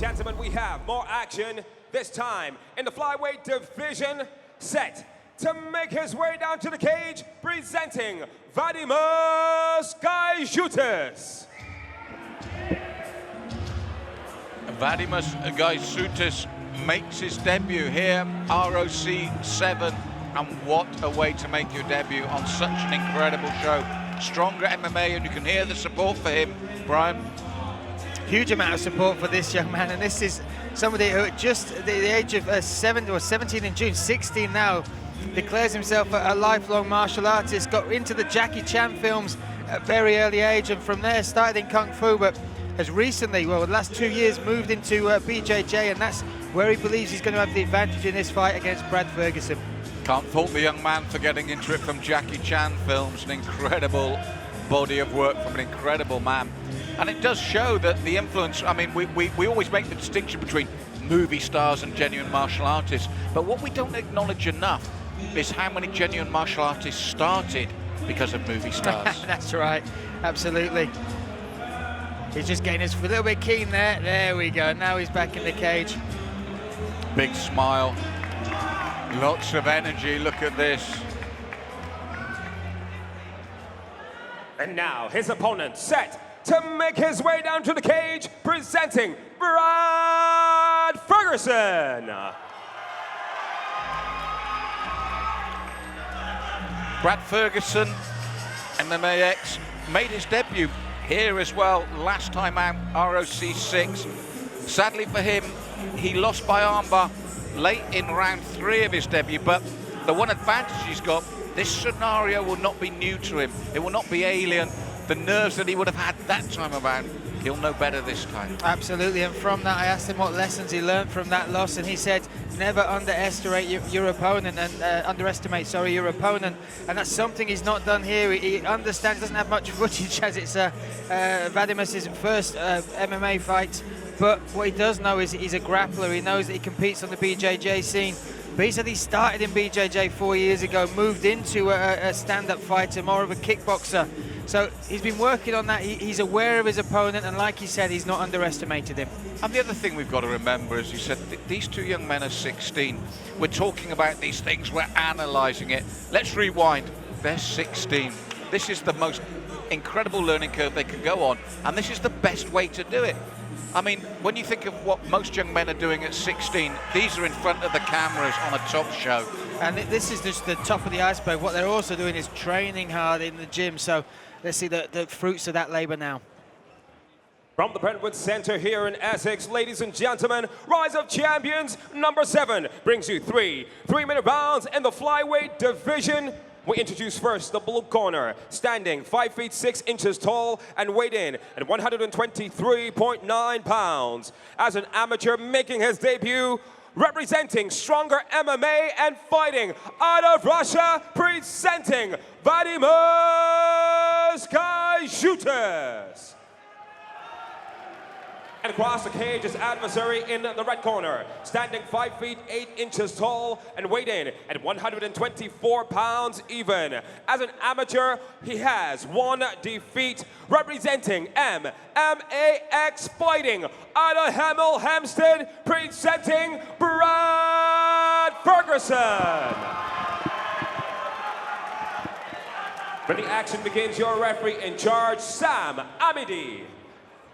Gentlemen, we have more action, this time in the flyweight division. Set to make his way down to the cage, presenting Vadimas Gaizutis. Vadimas Gaizutis makes his debut here, ROC 7, and what a way to make your debut on such an incredible show. Stronger MMA, and you can hear the support for him, Brian. Huge amount of support for this young man, and this is somebody who at just the age of 17 in June, 16 now, declares himself a lifelong martial artist, got into the Jackie Chan films at a very early age, and from there started in Kung Fu, but has recently, well, the last 2 years, moved into BJJ, and that's where he believes he's going to have the advantage in this fight against Brad Ferguson. Can't fault the young man for getting into it from Jackie Chan films, an incredible body of work from an incredible man. And it does show that the influence, I mean, we always make the distinction between movie stars and genuine martial artists, but what we don't acknowledge enough is how many genuine martial artists started because of movie stars. That's right, absolutely. He's just getting us a little bit keen there. There we go, now he's back in the cage. Big smile, lots of energy, look at this. And now his opponent set to make his way down to the cage, presenting Brad Ferguson. Brad Ferguson, MMAX, made his debut here as well, last time out, ROC 6. Sadly for him, he lost by armbar late in round 3 of his debut, but the one advantage he's got, this scenario will not be new to him. It will not be alien. The nerves that he would have had that time about, he'll know better this time. Absolutely, and from that I asked him what lessons he learned from that loss, and he said never underestimate your opponent, and your opponent, and that's something he's not done here. He understands, doesn't have much footage as it's Vadimas' first MMA fight, but what he does know is he's a grappler. He knows that he competes on the BJJ scene. But he said he started in BJJ 4 years ago, moved into a stand-up fighter, more of a kickboxer. So he's been working on that. He's aware of his opponent, and like he said, he's not underestimated him. And the other thing we've got to remember, as you said, these two young men are 16. We're talking about these things, we're analysing it. Let's rewind. They're 16. This is the most incredible learning curve they can go on, and this is the best way to do it. I mean, when you think of what most young men are doing at 16, these are in front of the cameras on a talk show. And this is just the top of the iceberg. What they're also doing is training hard in the gym. So let's see the fruits of that labor now. From the Brentwood Center here in Essex, ladies and gentlemen, Rise of Champions number 7 brings you 3 3-minute rounds in the flyweight division. We introduce first the blue corner, standing 5 feet 6 inches tall and weighed in at 123.9 pounds. As an amateur making his debut, representing Stronger MMA and fighting out of Russia, presenting Vadimas Gaizutis. And across the cage, his adversary in the red corner, standing 5 feet 8 inches tall and weighed in at 124 pounds even. As an amateur, he has 1 defeat, representing MMAX fighting out of Hemel Hempstead, presenting Brad Ferguson. When the action begins, your referee in charge, Sam Amidi.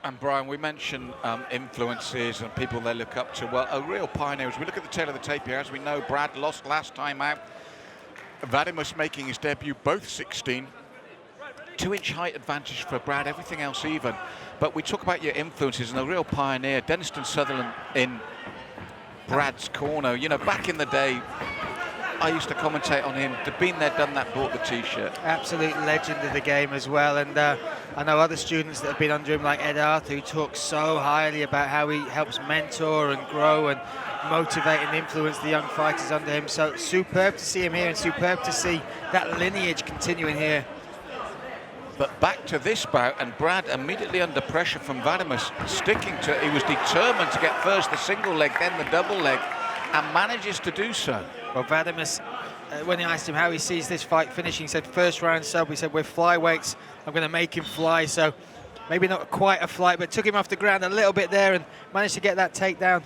And Brian, we mentioned influences and people they look up to. Well, a real pioneer, as we look at the tail of the tape here, as we know, Brad lost last time out. Vadimas making his debut, both 16. 2-inch height advantage for Brad, everything else even. But we talk about your influences, and a real pioneer, Denniston Sutherland in Brad's corner. You know, back in the day, I used to commentate on him. Been there, done that, bought the T-shirt. Absolute legend of the game as well. And I know other students that have been under him, like Ed Arthur, who talks so highly about how he helps mentor and grow and motivate and influence the young fighters under him. So superb to see him here, and superb to see that lineage continuing here. But back to this bout, and Brad immediately under pressure from Vadimas, sticking to it. He was determined to get first the single leg, then the double leg, and manages to do so. Well, Vadimas, when I asked him how he sees this fight finishing, he said first round sub. He said, we're flyweights, I'm going to make him fly. So maybe not quite a flight, but took him off the ground a little bit there and managed to get that takedown.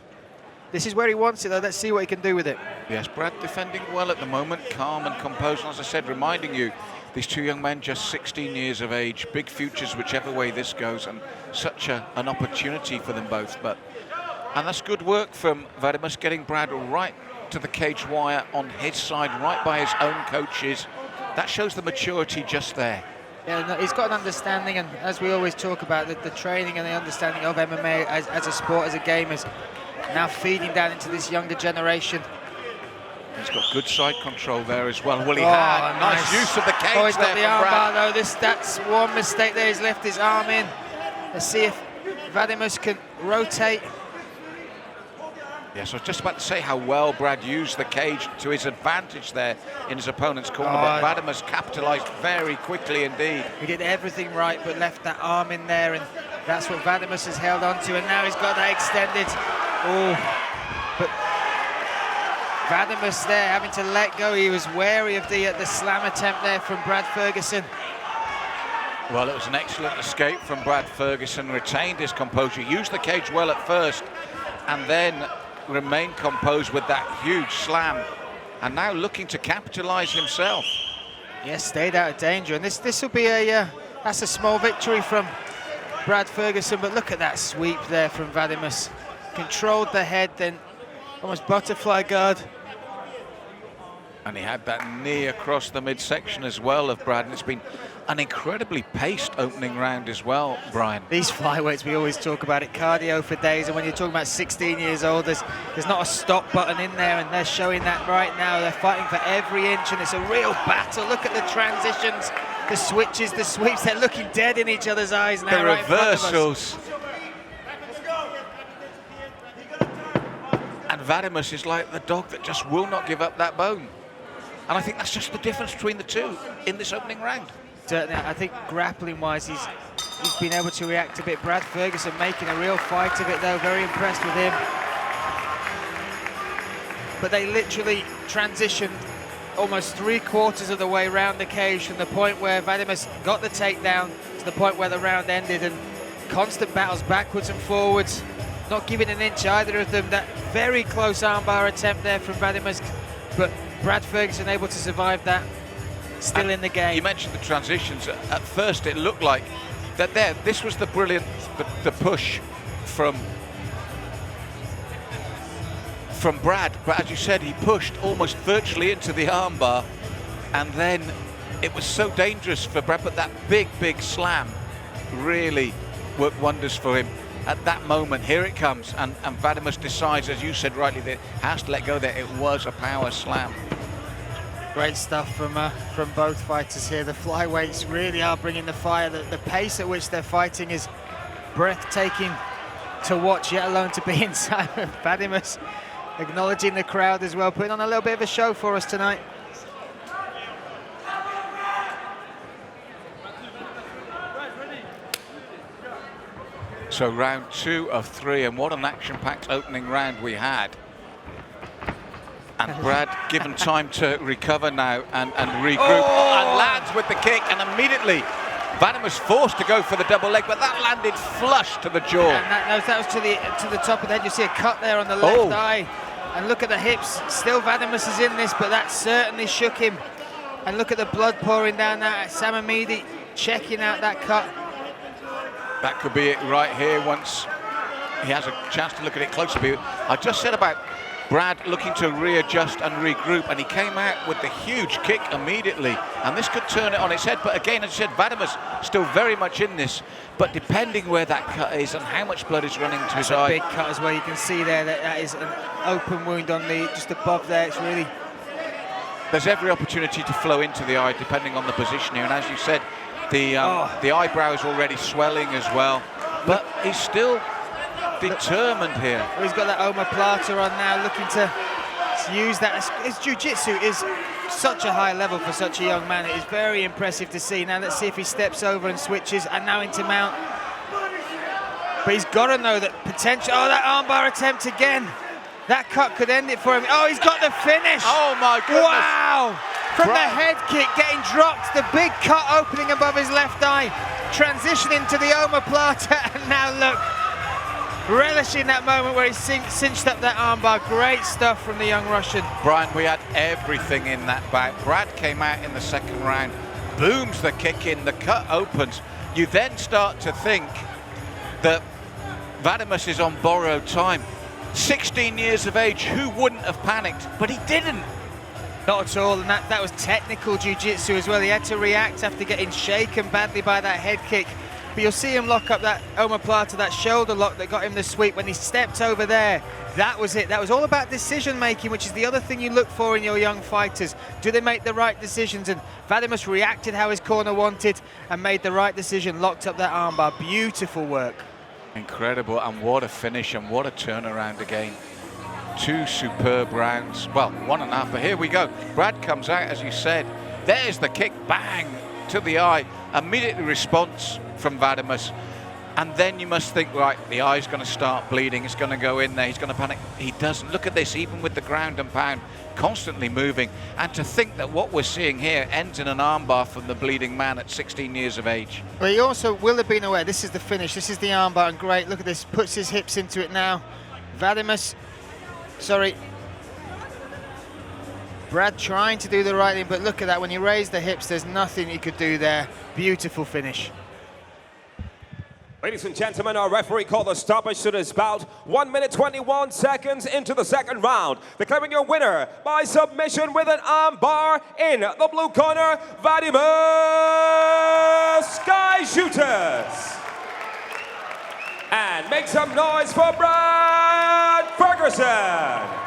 This is where he wants it, though. Let's see what he can do with it. Yes, Brad defending well at the moment, calm and composed. And as I said, reminding you, these two young men, just 16 years of age, big futures whichever way this goes, and such an opportunity for them both. And that's good work from Vadimas, getting Brad right to the cage wire on his side, right by his own coaches. That shows the maturity just there. Yeah, no, he's got an understanding, and as we always talk about, the training and the understanding of MMA as a sport, as a game, is now feeding down into this younger generation. He's got good side control there as well. Well, he Oh, had nice use of the cage. Oh, he's got there the from armbar, Brad. though. That's one mistake there. He's left his arm in. Let's see if Vadimas can rotate. Yes, I was just about to say how well Brad used the cage to his advantage there in his opponent's corner, but Vadimas capitalised very quickly indeed. He did everything right, but left that arm in there, and that's what Vadimas has held on to, and now he's got that extended. Oh, but Vadimas there having to let go. He was wary of the slam attempt there from Brad Ferguson. Well, it was an excellent escape from Brad Ferguson, retained his composure, used the cage well at first, and then remained composed with that huge slam, and now looking to capitalise himself. Yes, stayed out of danger, and this will be that's a small victory from Brad Ferguson, but look at that sweep there from Vadimas. Controlled the head, then almost butterfly guard. And he had that knee across the midsection as well of Brad, and it's been an incredibly paced opening round as well, Brian. These flyweights, we always talk about it, cardio for days, and when you're talking about 16 years old, there's not a stop button in there, and they're showing that right now. They're fighting for every inch, and it's a real battle. Look at the transitions, the switches, the sweeps. They're looking dead in each other's eyes now. The right reversals. And Vadimas is like the dog that just will not give up that bone. And I think that's just the difference between the two in this opening round. Certainly, I think grappling-wise, he's been able to react a bit. Brad Ferguson making a real fight of it, though. Very impressed with him. But they literally transitioned almost 3/4 of the way round the cage from the point where Vadimas got the takedown to the point where the round ended, and constant battles backwards and forwards, not giving an inch either of them. That very close armbar attempt there from Vadimas, but Brad Ferguson able to survive that. Still in the game. You mentioned the transitions. At first it looked like that this was the brilliant, the push from Brad, but as you said, he pushed almost virtually into the armbar, and then it was so dangerous for Brad, but that big slam really worked wonders for him. At that moment, here it comes, and Vadimas decides, as you said rightly, that he has to let go there. It was a power slam. Great stuff from both fighters here. The flyweights really are bringing the fire. The pace at which they're fighting is breathtaking to watch, yet alone to be inside. Vadimas acknowledging the crowd as well, putting on a little bit of a show for us tonight. So round 2 of 3, and what an action-packed opening round we had. And Brad given time to recover now and regroup, and lands with the kick, and immediately Vadimas forced to go for the double leg, but that landed flush to the jaw. And that was to the top of the head. You see a cut there on the left eye, and look at the hips. Still Vadimas is in this, but that certainly shook him. And look at the blood pouring down that. Sam Amidi checking out that cut. That could be it right here once he has a chance to look at it closer. I just said about Brad looking to readjust and regroup, and he came out with the huge kick immediately, and this could turn it on its head. But again, as I said, Vadimas still very much in this, but depending where that cut is and how much blood is running to his eye. Big cut as well. You can see there that is an open wound on the just above there. It's really, there's every opportunity to flow into the eye depending on the position here, and as you said, the eyebrow is already swelling as well, but he's still determined here. He's got that omoplata on now, looking to use that. His jiu-jitsu is such a high level for such a young man. It is very impressive to see. Now let's see if he steps over and switches, and now into mount. But he's got to know that potential. Oh, that armbar attempt again. That cut could end it for him. Oh, he's got the finish. Oh my goodness. Wow. From the Brian. head kick, getting dropped, the big cut opening above his left eye, transitioning to the omoplata, and now look, relishing that moment where he cinched up that armbar. Great stuff from the young Russian. Brian, we had everything in that bout. Brad came out in the second round, booms the kick in, the cut opens. You then start to think that Vadimas is on borrowed time. 16 years of age, who wouldn't have panicked? But he didn't. Not at all, and that was technical jiu-jitsu as well. He had to react after getting shaken badly by that head kick. But you'll see him lock up that omoplata, that shoulder lock that got him the sweep. When he stepped over there, that was it. That was all about decision making, which is the other thing you look for in your young fighters. Do they make the right decisions? And Vadimas reacted how his corner wanted and made the right decision, locked up that armbar. Beautiful work. Incredible, and what a finish and what a turnaround again. 2 superb rounds, well, 1.5, but here we go. Brad comes out, as you said. There's the kick, bang, to the eye. Immediately response from Vadimas. And then you must think, right, the eye's going to start bleeding, it's going to go in there, he's going to panic. He doesn't. Look at this, even with the ground and pound, constantly moving. And to think that what we're seeing here ends in an armbar from the bleeding man at 16 years of age. Well, he also will have been aware, this is the finish, this is the armbar, and great, look at this, puts his hips into it now. Vadimas, sorry, Brad trying to do the right thing, but look at that, when he raised the hips, there's nothing he could do there. Beautiful finish. Ladies and gentlemen, our referee called a stoppage to this bout. 1 minute 21 seconds into the second round. Declaring your winner by submission with an armbar in the blue corner, Vadimas Gaizutis. And make some noise for Brad Ferguson.